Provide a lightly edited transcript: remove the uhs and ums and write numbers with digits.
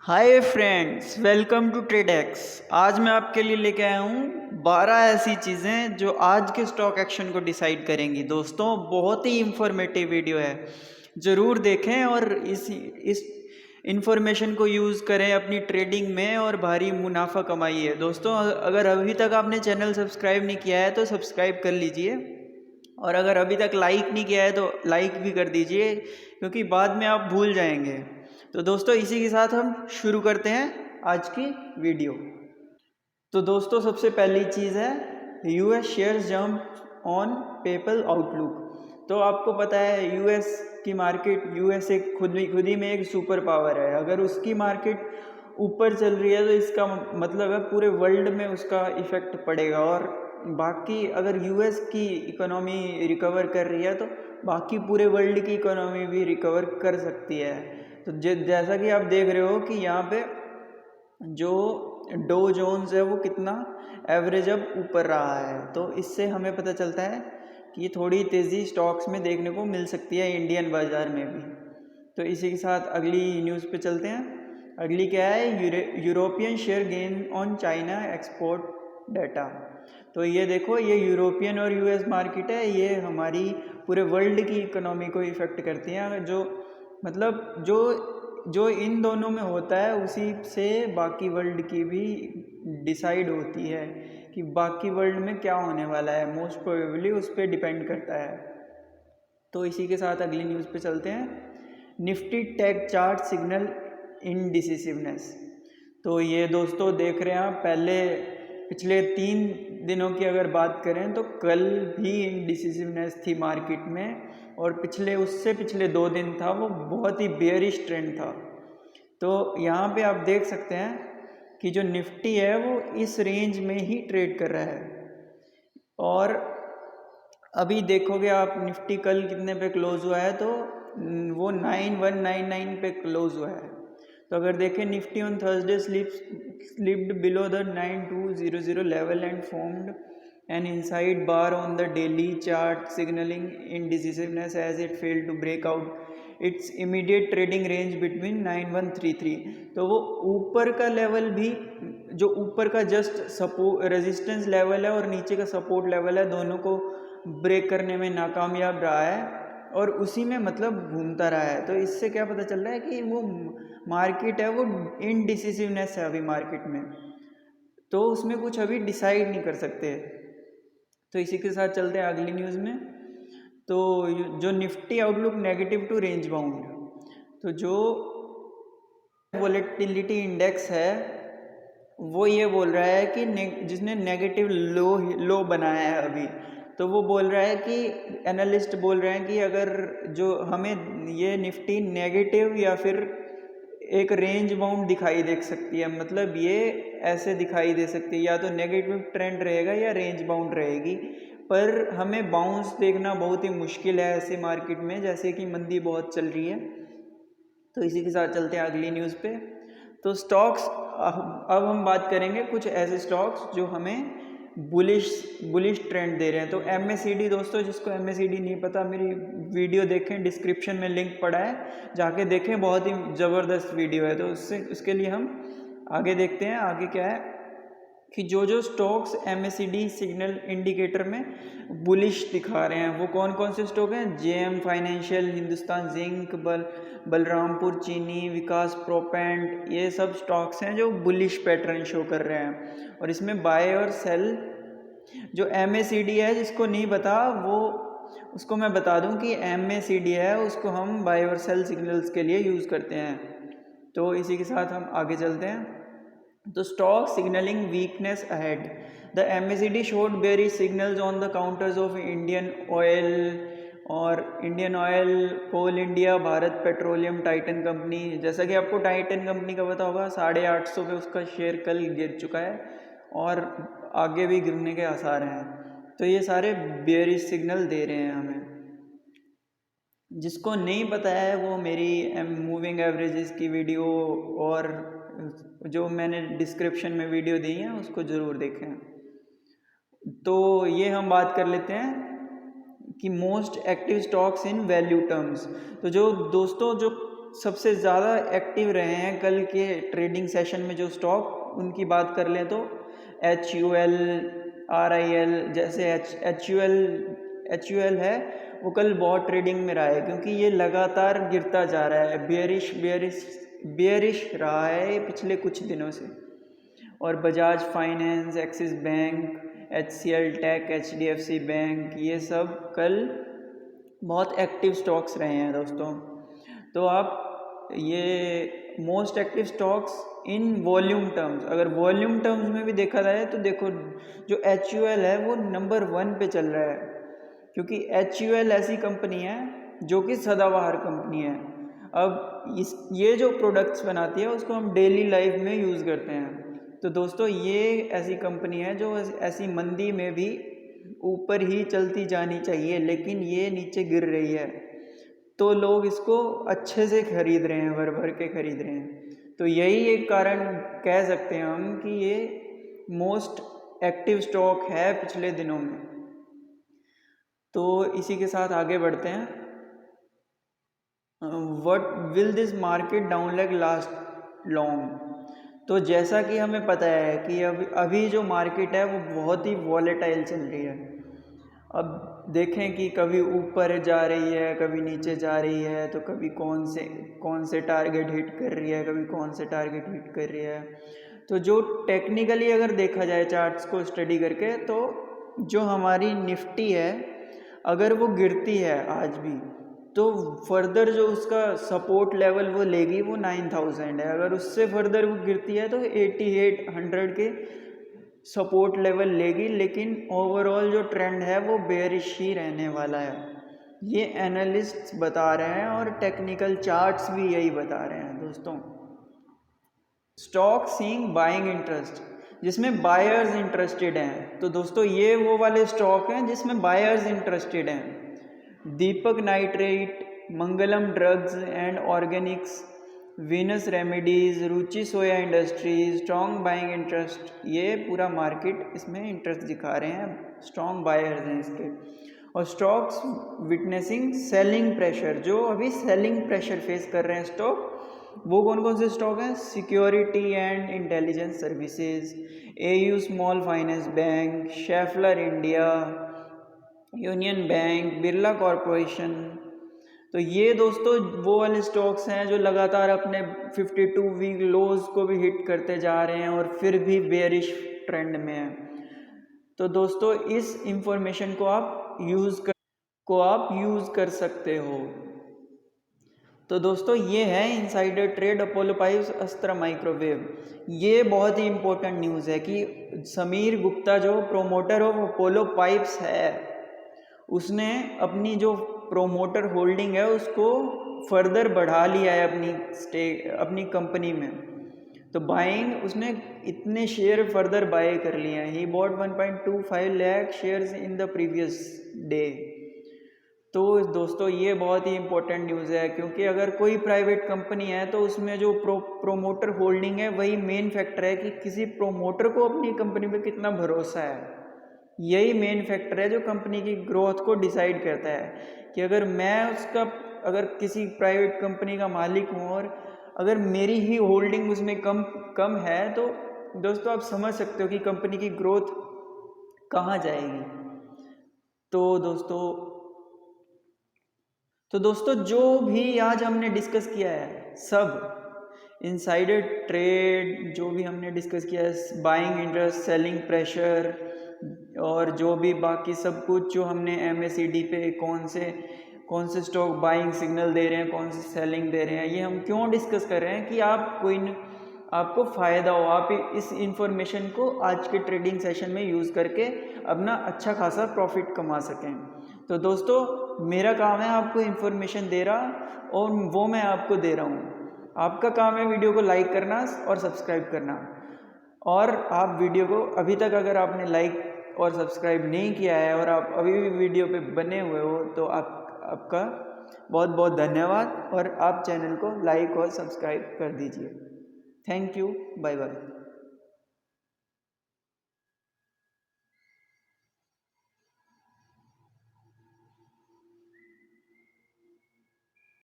Hi friends, welcome to Tradex. आज मैं आपके लिए लेके आया हूँ 12 ऐसी चीज़ें जो आज के स्टॉक एक्शन को डिसाइड करेंगी। दोस्तों, बहुत ही इंफॉर्मेटिव वीडियो है, ज़रूर देखें और इस इंफॉर्मेशन को यूज़ करें अपनी ट्रेडिंग में और भारी मुनाफा कमाइए। दोस्तों, अगर अभी तक आपने चैनल सब्सक्राइब नहीं किया है तो सब्सक्राइब कर लीजिए, और अगर अभी तक लाइक नहीं किया है तो लाइक भी कर दीजिए, क्योंकि बाद में आप भूल जाएंगे। तो दोस्तों, इसी के साथ हम शुरू करते हैं आज की वीडियो। तो दोस्तों, सबसे पहली चीज़ है US shares jump on PayPal outlook. तो आपको पता है यूएस की मार्केट, यूएस एक खुद ही में एक सुपर पावर है। अगर उसकी मार्केट ऊपर चल रही है तो इसका मतलब है पूरे वर्ल्ड में उसका इफेक्ट पड़ेगा, और बाकी अगर यूएस की इकोनॉमी रिकवर कर रही है तो बाकी पूरे वर्ल्ड की इकोनॉमी भी रिकवर कर सकती है। तो जैसा कि आप देख रहे हो कि यहाँ पे जो डो जोन्स है वो कितना एवरेज अब ऊपर रहा है, तो इससे हमें पता चलता है कि ये थोड़ी तेज़ी स्टॉक्स में देखने को मिल सकती है, इंडियन बाज़ार में भी। तो इसी के साथ अगली न्यूज़ पे चलते हैं। अगली क्या है, European share gain on China export data. तो ये देखो, ये यूरोपियन और यूएस मार्केट है, ये हमारी पूरे वर्ल्ड की इकोनॉमी को इफ़ेक्ट करती हैं। जो मतलब जो इन दोनों में होता है उसी से बाकी वर्ल्ड की भी डिसाइड होती है कि बाकी वर्ल्ड में क्या होने वाला है, मोस्ट प्रोबेबली उस पर डिपेंड करता है। तो इसी के साथ अगली न्यूज़ पे चलते हैं। Nifty tech chart signal indecisiveness. तो ये दोस्तों देख रहे हैं आप, पहले पिछले 3 दिनों की अगर बात करें तो कल भी इनडिसिसिवनेस थी मार्केट में, और उससे पिछले 2 दिन था वो बहुत ही बेयरिश ट्रेंड था। तो यहाँ पे आप देख सकते हैं कि जो निफ्टी है वो इस रेंज में ही ट्रेड कर रहा है, और अभी देखोगे आप निफ्टी कल कितने पे क्लोज हुआ है, तो वो 9199 पे क्लोज हुआ है। तो अगर देखें, Nifty on Thursday slipped below the 9200 level and formed an inside bar on the daily chart signaling indecisiveness as it failed to break out its immediate trading range between 9133। तो वो ऊपर का लेवल भी, जो ऊपर का जस्ट सपोर्ट रेजिस्टेंस लेवल है और नीचे का सपोर्ट लेवल है, दोनों को ब्रेक करने में नाकामयाब रहा है और उसी में मतलब घूमता रहा है। तो इससे क्या पता चल रहा है कि वो मार्केट है वो इनडिसिसिवनेस है अभी मार्केट में, तो उसमें कुछ अभी डिसाइड नहीं कर सकते। तो इसी के साथ चलते हैं अगली न्यूज़ में। तो जो Nifty outlook negative to range bound, तो जो वोलेटिलिटी इंडेक्स है वो ये बोल रहा है कि जिसने नेगेटिव लो बनाया है अभी, तो वो बोल रहा है कि एनालिस्ट बोल रहे हैं कि अगर जो हमें ये निफ्टी नेगेटिव या फिर एक रेंज बाउंड दिखाई दे सकती है, मतलब ये ऐसे दिखाई दे सकती है, या तो नेगेटिव ट्रेंड रहेगा या रेंज बाउंड रहेगी, पर हमें बाउंस देखना बहुत ही मुश्किल है ऐसे मार्केट में जैसे कि मंदी बहुत चल रही है। तो इसी के साथ चलते हैं अगली न्यूज़ पे। तो स्टॉक्स, अब हम बात करेंगे कुछ ऐसे स्टॉक्स जो हमें बुलिश ट्रेंड दे रहे हैं। तो MACD, दोस्तों जिसको MACD नहीं पता, मेरी वीडियो देखें, डिस्क्रिप्शन में लिंक पड़ा है, जाके देखें, बहुत ही ज़बरदस्त वीडियो है। तो उसके लिए हम आगे देखते हैं। आगे क्या है कि जो स्टॉक्स MACD सिग्नल इंडिकेटर में बुलिश दिखा रहे हैं वो कौन कौन से स्टॉक हैं। JM financial, Hindustan zinc, Balrampur चीनी, विकास प्रोपेंट, ये सब स्टॉक्स हैं जो बुलिश पैटर्न शो कर रहे हैं। और इसमें बाय और सेल, जो MACD है, जिसको नहीं पता वो उसको मैं बता दूं कि MACD है, उसको हम बाय और सेल सिग्नल्स के लिए यूज़ करते हैं। तो इसी के साथ हम आगे चलते हैं। तो stock signalling weakness ahead, the MACD showed bearish signals on the counters of Indian Oil और Indian Oil, Coal India, Bharat petroleum, Titan company. जैसा कि आपको टाइटन कंपनी का पता होगा, 850 पे उसका शेयर कल गिर चुका है और आगे भी गिरने के आसार हैं। तो ये सारे बेयरिश सिग्नल दे रहे हैं हमें। जिसको नहीं पता है वो मेरी मूविंग एवरेजेस की वीडियो और जो मैंने डिस्क्रिप्शन में वीडियो दी है उसको ज़रूर देखें। तो ये हम बात कर लेते हैं कि मोस्ट एक्टिव स्टॉक्स इन वैल्यू टर्म्स। तो जो दोस्तों जो सबसे ज़्यादा एक्टिव रहे हैं कल के ट्रेडिंग सेशन में जो स्टॉक, उनकी बात कर लें तो HUL, RIL जैसे HUL है वो कल बहुत ट्रेडिंग में रहा है, क्योंकि ये लगातार गिरता जा रहा है, बेयरिश रहा है पिछले कुछ दिनों से। और Bajaj finance, Axis bank, HCL tech, HDFC bank, ये सब कल बहुत एक्टिव स्टॉक्स रहे हैं दोस्तों। तो आप ये most active stocks in volume terms, अगर वॉल्यूम टर्म्स में भी देखा जाए तो देखो जो HUL है वो नंबर 1 पे चल रहा है, क्योंकि HUL ऐसी कंपनी है जो कि सदाबहार कंपनी है। अब ये जो प्रोडक्ट्स बनाती है उसको हम डेली लाइफ में यूज़ करते हैं। तो दोस्तों ये ऐसी कंपनी है जो ऐसी मंदी में भी ऊपर ही चलती जानी चाहिए, लेकिन ये नीचे गिर रही है, तो लोग इसको अच्छे से खरीद रहे हैं, भर भर के खरीद रहे हैं। तो यही एक कारण कह सकते हैं हम कि ये मोस्ट एक्टिव स्टॉक है पिछले दिनों में। तो इसी के साथ आगे बढ़ते हैं। What will this market down like last long. तो जैसा कि हमें पता है कि अभी जो मार्केट है वो बहुत ही वॉलेटाइल चल रही है। अब देखें कि कभी ऊपर जा रही है, कभी नीचे जा रही है, तो कभी कौन से टारगेट हिट कर रही है, कभी कौन से टारगेट हिट कर रही है। तो जो टेक्निकली अगर देखा जाए चार्ट्स को स्टडी करके, तो जो हमारी निफ्टी है अगर वो गिरती है आज भी, तो फर्दर जो उसका सपोर्ट लेवल वो लेगी वो 9000 है। अगर उससे फर्दर वो गिरती है तो 8800 के सपोर्ट लेवल लेगी, लेकिन ओवरऑल जो ट्रेंड है वो बेयरिश ही रहने वाला है। ये एनालिस्ट्स बता रहे हैं और टेक्निकल चार्ट्स भी यही बता रहे हैं दोस्तों। स्टॉक सीइंग बाइंग इंटरेस्ट, जिसमें बायर्स इंटरेस्टेड हैं। तो दोस्तों ये वो वाले स्टॉक हैं जिसमें बायर्स इंटरेस्टेड हैं। Deepak nitrate, Mangalam drugs and organics, Venus remedies, Ruchi soya industries, strong buying interest, ये पूरा मार्केट इसमें इंटरेस्ट दिखा रहे हैं, स्ट्रॉन्ग बायर्स हैं इसके। और स्टॉक्स विटनेसिंग सेलिंग प्रेशर, जो अभी सेलिंग प्रेशर फेस कर रहे हैं स्टॉक, वो कौन कौन से स्टॉक हैं? Security and intelligence services, AU small finance bank, Schaeffler India, union bank, Birla corporation. तो ये दोस्तों वो वाले स्टॉक्स हैं जो लगातार अपने 52 वीक लोज को भी हिट करते जा रहे हैं और फिर भी बेयरिश ट्रेंड में हैं। तो दोस्तों इस इंफॉर्मेशन को आप यूज़ कर सकते हो। तो दोस्तों ये है insider trade Apollo pipes अस्त्रा microwave. ये बहुत ही इम्पोर्टेंट न्यूज़ है कि समीर गुप्ता जो प्रोमोटर ऑफ अपोलो पाइप्स है, उसने अपनी जो प्रोमोटर होल्डिंग है उसको फर्दर बढ़ा लिया है अपनी कंपनी में। तो बाइंग, उसने इतने शेयर फर्दर बाय कर लिए हैं। He bought 1.25 lakh shares in the previous day. तो दोस्तों ये बहुत ही इम्पोर्टेंट न्यूज़ है, क्योंकि अगर कोई प्राइवेट कंपनी है तो उसमें जो प्रोमोटर होल्डिंग है वही मेन फैक्टर है कि किसी प्रोमोटर को अपनी कंपनी पे कितना भरोसा है। यही मेन फैक्टर है जो कंपनी की ग्रोथ को डिसाइड करता है। कि अगर किसी प्राइवेट कंपनी का मालिक हूँ और अगर मेरी ही होल्डिंग उसमें कम है, तो दोस्तों आप समझ सकते हो कि कंपनी की ग्रोथ कहाँ जाएगी। तो दोस्तों जो भी आज हमने डिस्कस किया है, सब इनसाइडर ट्रेड जो भी हमने डिस्कस किया है, बाइंग इंटरेस्ट, सेलिंग प्रेशर, और जो भी बाकी सब कुछ जो हमने MACD पे कौन से स्टॉक बाइंग सिग्नल दे रहे हैं, कौन से सेलिंग दे रहे हैं, ये हम क्यों डिस्कस कर रहे हैं कि आपको फ़ायदा हो, आप इस इंफॉर्मेशन को आज के ट्रेडिंग सेशन में यूज़ करके अपना अच्छा खासा प्रॉफिट कमा सकें। तो दोस्तों मेरा काम है आपको इन्फॉर्मेशन दे रहा, और वो मैं आपको दे रहा हूँ। आपका काम है वीडियो को लाइक करना और सब्सक्राइब करना। और आप वीडियो को अभी तक अगर आपने लाइक और सब्सक्राइब नहीं किया है और आप अभी भी वीडियो पे बने हुए हो, तो आपका बहुत बहुत धन्यवाद, और आप चैनल को लाइक और सब्सक्राइब कर दीजिए। Thank you, bye bye.